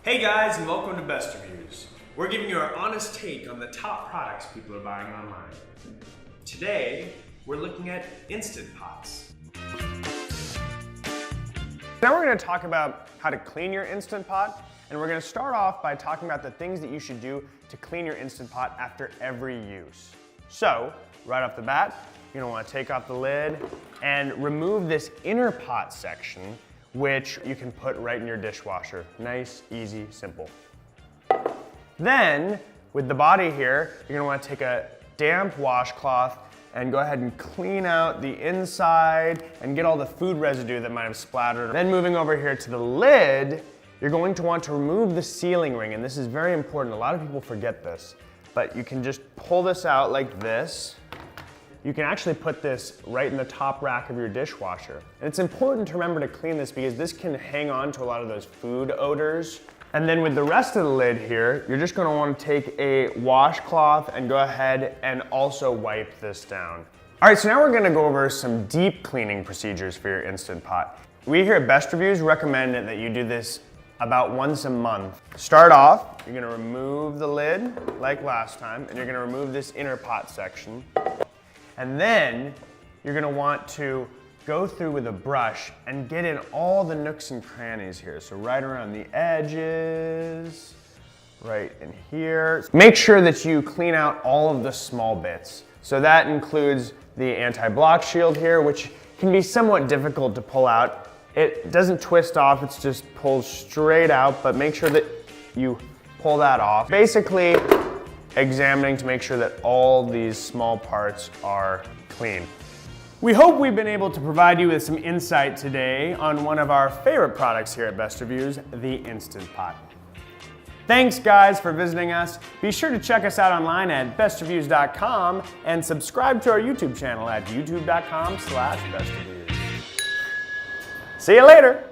Hey guys, and welcome to Best Reviews. We're giving you our honest take on the top products people are buying online. Today, we're looking at Instant Pots. Now we're going to talk about how to clean your Instant Pot, and we're going to start off by talking about the things that you should do to clean your Instant Pot after every use. So, right off the bat, you're going to want to take off the lid and remove this inner pot section, which you can put right in your dishwasher. Nice, easy, simple. Then, with the body here, you're going to want to take a damp washcloth and go ahead and clean out the inside and get all the food residue that might have splattered. Then moving over here to the lid, you're going to want to remove the sealing ring, and this is very important. A lot of people forget this, but you can just pull this out like this. You can actually put this right in the top rack of your dishwasher. And it's important to remember to clean this because this can hang on to a lot of those food odors. And then with the rest of the lid here, you're just gonna want to take a washcloth and go ahead and also wipe this down. All right, so now we're gonna go over some deep cleaning procedures for your Instant Pot. We here at Best Reviews recommend that you do this about once a month. Start off, you're gonna remove the lid like last time, and you're gonna remove this inner pot section. And then you're gonna want to go through with a brush and get in all the nooks and crannies here. So right around the edges, right in here. Make sure that you clean out all of the small bits. So that includes the anti-block shield here, which can be somewhat difficult to pull out. It doesn't twist off, it's just pulled straight out, but make sure that you pull that off. Basically, examining to make sure that all these small parts are clean. We hope we've been able to provide you with some insight today on one of our favorite products here at Best Reviews, the Instant Pot. Thanks guys for visiting us. Be sure to check us out online at bestreviews.com and subscribe to our YouTube channel at youtube.com/bestreviews. See you later.